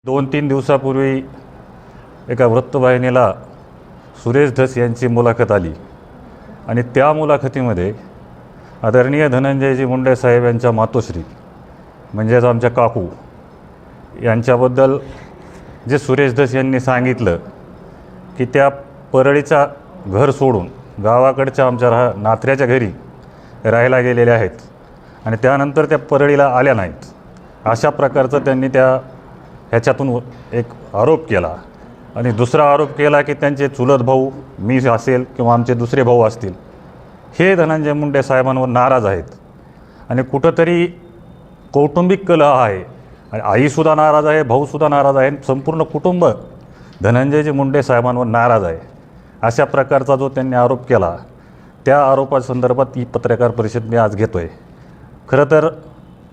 2-3 दिवसापूर्वी एका वृत्तवाहिनीला सुरेश धस यांची मुलाखत आली आणि त्या मुलाखतीमध्ये आदरणीय धनंजयजी मुंडे साहेब यांच्या मातोश्री म्हणजेच आमच्या काकू यांच्याबद्दल जे सुरेश धस यांनी सांगितलं की त्या परळीचा घर सोडून गावाकडच्या आमच्या नात्र्याच्या घरी राहायला गेलेल्या आहेत आणि त्यानंतर त्या परळीला आल्या नाहीत, अशा प्रकारचं त्यांनी ह्याच्यातून एक आरोप केला. आणि दुसरा आरोप केला की त्यांचे चुलत भाऊ मी असेल किंवा आमचे दुसरे भाऊ असतील हे धनंजय मुंडे साहेबांवर नाराज आहेत आणि कुठंतरी कौटुंबिक कलह आहे. आईसुद्धा नाराज आहे, भाऊसुद्धा नाराज आहे, संपूर्ण कुटुंब धनंजयजी मुंडे साहेबांवर नाराज आहे. अशा प्रकारचा जो त्यांनी आरोप केला त्या आरोपासंदर्भात ही पत्रकार परिषद मी आज घेतो आहे. खरं तर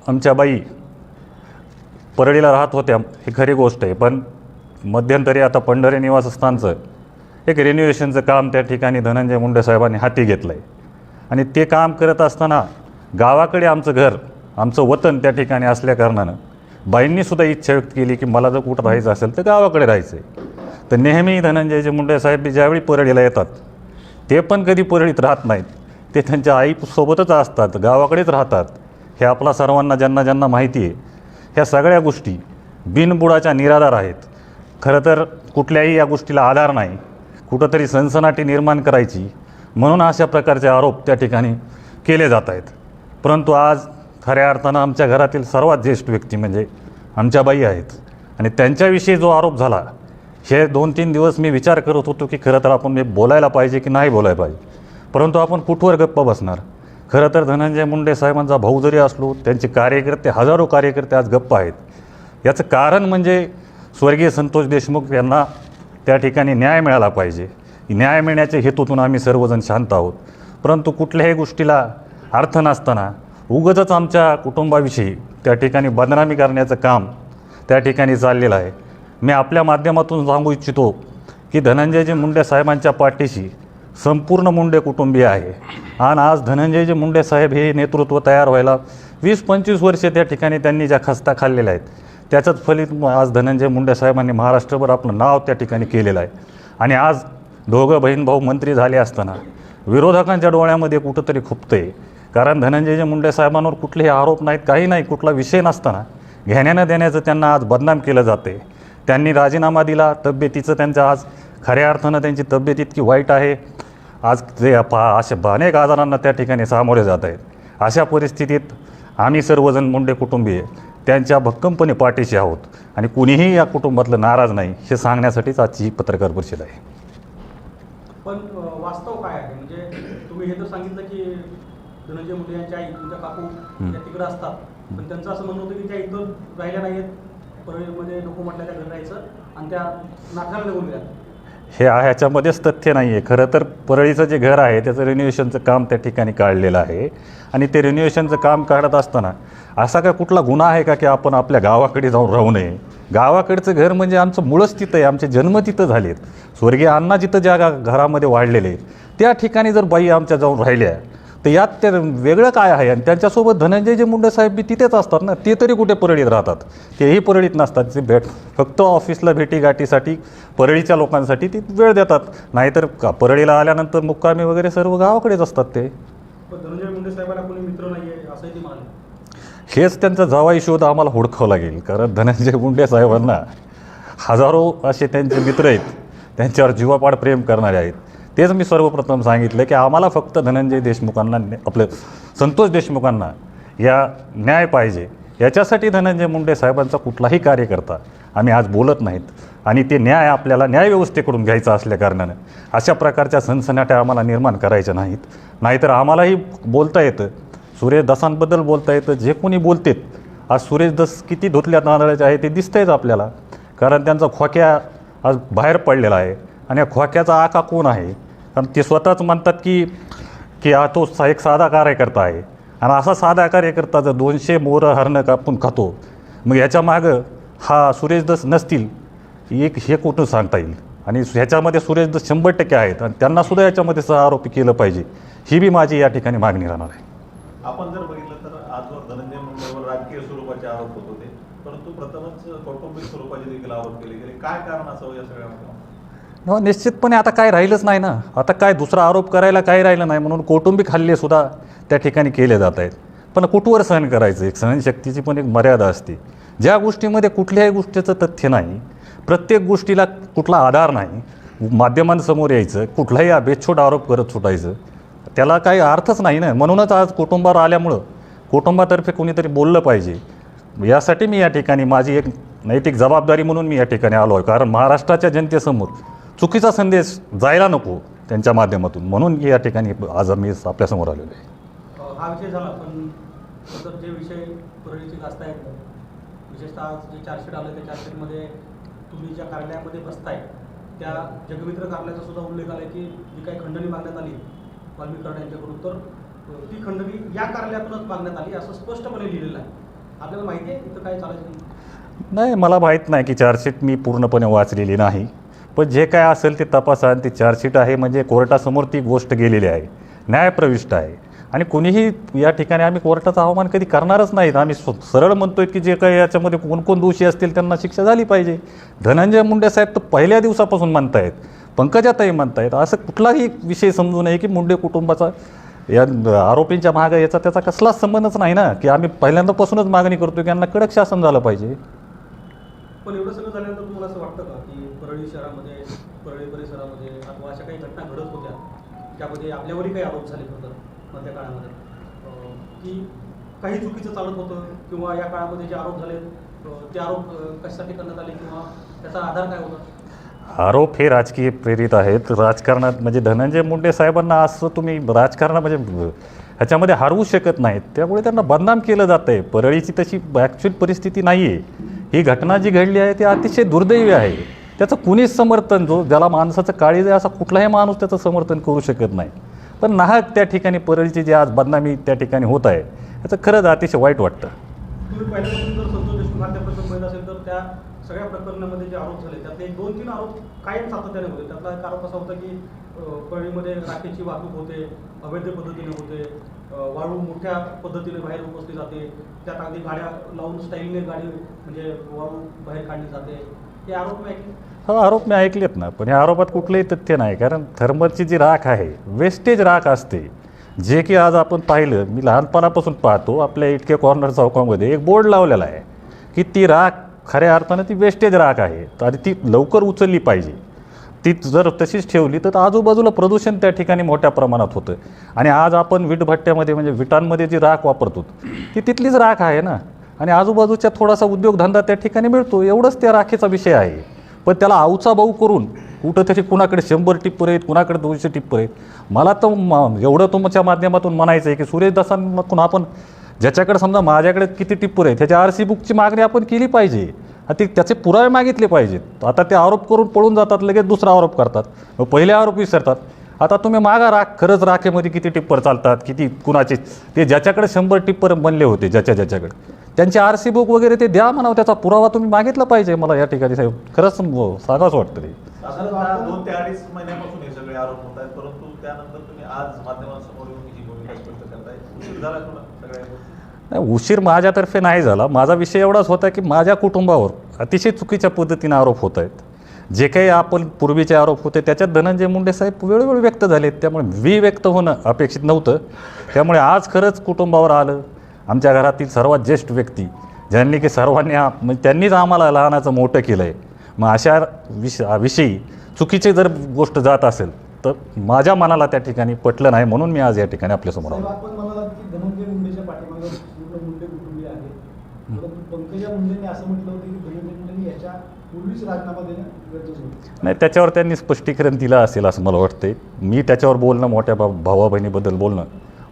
आमच्या बाई परळीला राहत होत्या ही खरी गोष्ट आहे, पण मध्यंतरी आता पंढरी निवासस्थानचं एक रिन्युएशनचं काम त्या ठिकाणी धनंजय मुंडे साहेबांनी हाती घेतलं आहे आणि ते काम करत असताना गावाकडे आमचं घर आमचं वतन त्या ठिकाणी असल्याकारणानं बाईंनीसुद्धा इच्छा व्यक्त केली की मला जर कुठं राहायचं असेल तर गावाकडे राहायचं आहे. तर नेहमी धनंजयजी मुंडे साहेब ज्यावेळी परळीला येतात ते पण कधी परळीत राहत नाहीत, ते त्यांच्या आईसोबतच असतात, गावाकडेच राहतात. हे आपला सर्वांना ज्यांना माहिती आहे. ह्या सगळ्या गोष्टी बिनबुडाच्या निराधार आहेत. खरं तर कुठल्याही या गोष्टीला आधार नाही, कुठंतरी सनसनाटी निर्माण करायची म्हणून अशा प्रकारचे आरोप त्या ठिकाणी केले जात आहेत. परंतु आज खऱ्या अर्थानं आमच्या घरातील सर्वात ज्येष्ठ व्यक्ती म्हणजे आमच्या बाई आहेत आणि त्यांच्याविषयी जो आरोप झाला हे 2-3 दिवस मी विचार करत होतो की खरं तर आपण बोलायला पाहिजे की नाही बोलायला पाहिजे, परंतु आपण कुठवर गप्प बसणार. खरं तर धनंजय मुंडे साहेबांचा भाऊ जरी असलो त्यांचे कार्यकर्ते हजारो कार्यकर्ते आज गप्प आहेत. याचं कारण म्हणजे स्वर्गीय संतोष देशमुख यांना त्या ठिकाणी न्याय मिळाला पाहिजे. न्याय मिळण्याच्या हेतूतून आम्ही सर्वजण शांत आहोत. परंतु कुठल्याही गोष्टीला अर्थ नसताना उगाचच आमच्या कुटुंबाविषयी त्या ठिकाणी बदनामी करण्याचं काम त्या ठिकाणी चाललेलं आहे. मी आपल्या माध्यमातून सांगू इच्छितो की धनंजयजी मुंडे साहेबांच्या पाठीशी संपूर्ण मुंडे कुटुंबीय आहे आणि आज धनंजयजी मुंडे साहेब हे नेतृत्व तयार व्हायला 20-25 वर्षे त्या ठिकाणी त्यांनी ज्या खस्ता खाल्लेल्या आहेत त्याचंच फलित आज धनंजय मुंडे साहेबांनी महाराष्ट्रभर आपलं नाव त्या ठिकाणी केलेलं आहे. आणि आज दोघं बहीण भाऊ मंत्री झाले असताना विरोधकांच्या डोळ्यामध्ये कुठंतरी खुपतं आहे. कारण धनंजयजी मुंडे साहेबांवर कुठलेही आरोप नाहीत, काही नाही, कुठला विषय नसताना घेण्यानं देण्याचं त्यांना आज बदनाम केलं जाते. त्यांनी राजीनामा दिला, तब्येतीचं त्यांचं आज खऱ्या अर्थानं त्यांची तब्येत इतकी वाईट आहे, आज ते असे अनेक आजारांना त्या ठिकाणी सामोरे जात आहेत. अशा परिस्थितीत आम्ही सर्वजण मुंडे कुटुंबीय त्यांच्या भक्कमपणे पाठीशी आहोत आणि कुणीही या कुटुंबातलं नाराज नाही हे सांगण्यासाठीच आजची ही पत्रकार परिषद आहे. पण वास्तव काय आहे? म्हणजे तुम्ही हे तर सांगितलं की धनंजय मुंडे यांच्या आई तुमच्या काकू त्या तिकडं असतात, पण त्यांचं असं म्हणणं होतं की त्या इथं राहिल्या नाहीत, परळीमध्ये नको म्हटलं त्या घरी राहायचं आणि त्या नाथाला निघून गेल्या. ह्याच्यामध्येच तथ्य नाही आहे. खरं तर परळीचं जे घर आहे त्याचं रिन्युएशनचं काम त्या ठिकाणी काढलेलं आहे आणि ते रिन्युएशनचं काम काढत असताना असा काय कुठला गुन्हा आहे का की आपण आपल्या गावाकडे जाऊन राहू नये? गावाकडचं घर म्हणजे आमचं मूळच तिथं आहे, आमचे जन्म तिथं झालेत, स्वर्गीय अण्णा जिथं ज्या घरामध्ये वाढलेले आहेत त्या ठिकाणी जर बाई आमच्या जाऊन राहिल्या तर यात ते वेगळं काय आहे? आणि त्यांच्यासोबत धनंजयजी मुंडे साहेब बी तिथेच असतात ना, ते तरी कुठे परळीत राहतात? तेही परळीत नसतात. ते फक्त ऑफिसला भेटीगाठीसाठी परळीच्या लोकांसाठी ती वेळ देतात, नाहीतर परळीला आल्यानंतर मुक्कामी वगैरे सर्व गावाकडेच असतात. ते धनंजय मुंडे साहेबांना कोणी मित्र नाही आहे असंही ती म्हणाले. हेच त्यांचा जावाई शोध आम्हाला हुडकावं लागेल, कारण धनंजय मुंडे साहेबांना हजारो असे त्यांचे मित्र आहेत, त्यांच्यावर जीवापाड प्रेम करणारे आहेत. तेच मी सर्वप्रथम सांगितलं की आम्हाला फक्त धनंजय देशमुखांना आपलं संतोष देशमुखांना या न्याय पाहिजे. याच्यासाठी धनंजय मुंडे साहेबांचा कुठलाही कार्यकर्ता आम्ही आज बोलत नाहीत आणि ते न्याय आपल्याला न्यायव्यवस्थेकडून घ्यायचा असल्याकारणानं अशा प्रकारच्या सनसनाट्या आम्हाला निर्माण करायच्या नाहीत. नाहीतर आम्हालाही बोलता येतं, सुरेश दसांबद्दल बोलता येतं, जे कोणी बोलतेत. आज सुरेश दस किती धुतल्या तांदळाचे आहे ते दिसतंयच आपल्याला, कारण त्यांचा खोक्या आज बाहेर पडलेला आहे आणि या खोक्याचा आका कोण आहे? कारण ते स्वतःच म्हणतात की तो एक साधा कार्यकर्ता आहे आणि असा साधा कार्यकर्ता जर 200 मोरं हरणं कापून खातो, मग याच्या मागं हा सुरेश दस नसतील एक हे कुठून सांगता येईल? आणि ह्याच्यामध्ये सुरेश दस 100% आहेत आणि त्यांनासुद्धा याच्यामध्ये सहआरोपी केलं पाहिजे, ही बी माझी या ठिकाणी मागणी राहणार आहे. आपण जर बघितलं तर आजवर धनंजय मुंडेवर राजकीय स्वरूपाचे आरोप होत होते, परंतु प्रथमच कौटुंबिक स्वरूपाचे देखील आरोप केले गेले. काय कारण असावं या सगळ्यामध्ये? हो, निश्चितपणे आता काय राहिलंच नाही ना. आता काय दुसरा आरोप करायला काही राहिलं नाही, म्हणून कौटुंबिक हल्लेसुद्धा त्या ठिकाणी केले जात आहेत. पण कुठवर सहन करायचं? एक सहनशक्तीची पण एक मर्यादा असते. ज्या गोष्टीमध्ये कुठल्याही गोष्टीचं तथ्य नाही, प्रत्येक गोष्टीला कुठला आधार नाही, माध्यमांसमोर यायचं, कुठलाही बेछूट आरोप करत सुटायचं, त्याला काही अर्थच नाही ना. म्हणूनच आज कुटुंबावर आल्यामुळं कुटुंबातर्फे कोणीतरी बोललं पाहिजे. यासाठी मी या ठिकाणी माझी एक नैतिक जबाबदारी म्हणून मी या ठिकाणी आलो आहे. कारण महाराष्ट्राच्या जनतेसमोर चुकीचा संदेश जायला नको त्यांच्या माध्यमातून, म्हणून या ठिकाणी आज मी आपल्यासमोर आलेलो आहे. हा विषय झाला, पण नंतर जे विषय परळीचे गाजत आहेत, विशेषतः आज जे चार्जशीट आलं त्या चार्जशीटमध्ये तुम्ही ज्या कार्यालयामध्ये बसताय त्या जगमित्र कार्यालयाचा सुद्धा उल्लेख आला की जी काही खंडणी मागण्यात आली वाल्मिक कराड यांच्याकडून, तर ती खंडणी या कार्यालयातूनच मागण्यात आली असं स्पष्टपणे लिहिलेलं आहे. आपल्याला माहिती आहे इथं काय चालायचं? नाही, मला माहीत नाही की चार्जशीट मी पूर्णपणे वाचलेली नाही. पण जे काय असेल ते तपासा. आणि ती चार्जशीट आहे म्हणजे कोर्टासमोर ती गोष्ट गेलेली आहे, न्यायप्रविष्ट आहे. आणि कुणीही या ठिकाणी आम्ही कोर्टाचा अवमान कधी करणारच नाहीत. आम्ही सरळ म्हणतोय की जे काही याच्यामध्ये कोण कोण दोषी असतील त्यांना शिक्षा झाली पाहिजे. धनंजय मुंडे साहेब तर पहिल्या दिवसापासून म्हणतायत, पंकजाताई म्हणतायत, असं कुठलाही विषय समजू नये की मुंडे कुटुंबाचा या आरोपींच्या मागं याचा त्याचा कसलाच संबंधच नाही ना. की आम्ही पहिल्यांदापासूनच मागणी करतो की यांना कडक शासन झालं पाहिजे. पण एवढं सगळं झाल्यानंतर तुम्हाला असं वाटतं का की परळी शहरामध्ये, परळी परिसरामध्ये अथवा अशा काही घटना घडत होत्या त्यामध्ये आपल्यावरही काही आरोप झाले होते मधल्या काळामध्ये, की काही चुकीचं चालत होतं, किंवा या काळामध्ये जे आरोप झाले ते आरोप कशासाठी करण्यात आले, किंवा त्याचा आधार काय होता? आरोप हे राजकीय प्रेरित आहेत. राजकारणात म्हणजे धनंजय मुंडे साहेबांना असं तुम्ही राजकारणा म्हणजे ह्याच्यामध्ये हरवू शकत नाहीत. त्यामुळे त्यांना बदनाम केलं जातं आहे. परळीची तशी ॲक्च्युअल परिस्थिती नाही आहे. ही घटना जी घडली आहे ती अतिशय दुर्दैवी आहे. त्याचं कुणीच समर्थन, ज्याला माणसाचं काळीज आहे असा कुठलाही माणूस त्याचं समर्थन करू शकत नाही. पण नाहक त्या ठिकाणी परळीची जी आज बदनामी त्या ठिकाणी होत आहे याचं खरंच अतिशय वाईट वाटतं. तुम्ही पहिल्यापासून जर संतोष देशमुख हत्याप्रकरण पाहिलं असेल तर त्या सगळ्या प्रकरणामध्ये जे आरोप झाले त्यातले 2-3 आरोप कायम सातत्याने होते. त्यातला एक आरोप असा होता की परळीमध्ये राखेची वाहतूक होते, अवैध पद्धतीने होते, वाळू मोठ्या पद्धतीने बाहेर उपसली जाते, त्यात अगदी गाड्या लावून स्टाईलने गाडी म्हणजे वाळू बाहेर काढली जाते. हे आरोप मी ऐकले. हो, आरोप मी ऐकलेत ना, पण या आरोपात कुठलंही तथ्य नाही. कारण थर्मलची जी राख आहे वेस्टेज राख असते, जे की आज आपण पाहिलं, मी लहानपणापासून पाहतो आपल्या इटके कॉर्नर चौकामध्ये एक बोर्ड लावलेला आहे की ती राख खऱ्या अर्थानं ती वेस्टेज राख आहे आणि ती लवकर उचलली पाहिजे. ती जर तशीच ठेवली तर आजूबाजूला प्रदूषण त्या ठिकाणी मोठ्या प्रमाणात होतं. आणि आज आपण विटभट्ट्यामध्ये म्हणजे विटांमध्ये जी राख वापरतो ती तिथलीच राख आहे ना, आणि आजूबाजूच्या थोडासा उद्योगधंदा त्या ठिकाणी मिळतो, एवढंच त्या राखेचा विषय आहे. पण त्याला आवचा भाऊ करून कुठंतरी कुणाकडे 100 टिप्पर आहेत, कुणाकडे 200 टिप्पर आहेत. मला तर एवढं तुमच्या माध्यमातून म्हणायचं आहे की सुरेश दासांकडून आपण ज्याच्याकडे समजा माझ्याकडे किती टिप्पर आहेत त्याच्या RC बुकची मागणी आपण केली पाहिजे. आणि त्याचे पुरावे मागितले पाहिजेत. आता ते आरोप करून पळून जातात, लगेच दुसरा आरोप करतात, मग पहिले आरोप विसरतात. आता तुम्ही मागा राख, खरंच राखेमध्ये किती टिप्पर चालतात, किती कुणाचे, ते ज्याच्याकडे 100 टिप्पर बनले होते ज्याच्याकडे त्यांचे RC बुक वगैरे ते द्या म्हणावं, त्याचा पुरावा तुम्ही मागितला पाहिजे. मला या ठिकाणी साहेब खरंच सांगावंच वाटतं ते. साधारणतः 2 ते 2.5 महिन्यापासून हे सगळे आरोप होत आहेत, परंतु त्यानंतर तुम्ही आज माध्यमांसमोर येऊन ही भूमिका स्पष्ट करताय. उशीर झाला थोडा सगळ्या गोष्टी? नाही, उशीर माझ्यातर्फे नाही झाला. माझा विषय एवढाच होता की माझ्या कुटुंबावर अतिशय चुकीच्या पद्धतीने आरोप होत आहेत. जे काही आपण पूर्वीचे आरोप होते त्याच्यात धनंजय मुंडे साहेब वेळोवेळी व्यक्त झालेत, त्यामुळे व्यक्त होणं अपेक्षित नव्हतं. त्यामुळे आज खरंच कुटुंबावर आलं. आमच्या घरातील सर्वात ज्येष्ठ व्यक्ती ज्यांनी की सर्वांनी म्हणजे त्यांनीच आम्हाला लहानाचं मोठं केलं आहे. मग अशा विषयी चुकीची जर गोष्ट जात असेल तर माझ्या मनाला त्या ठिकाणी पटलं नाही, म्हणून मी आज या ठिकाणी आपल्यासमोर आलो. आपण म्हणालात की धनंजय मुंडेच्या पाठीमागे पूर्ण मुंडे कुटुंबीय आहे, परंतु पंकजा मुंडेंनी असं म्हटलं होतं की धनंजय मुंडेंनी याच्या पूर्वीच राजीनामा देणं गरजेचं होतं. नाही, त्याच्यावर त्यांनी स्पष्टीकरण दिलं असेल असं मला वाटतंय. मी त्याच्यावर बोलणं, मोठ्या भावा बहिणीबद्दल बोलणं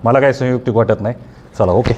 मला काही संयुक्तिक वाटत नाही. चला, ओके.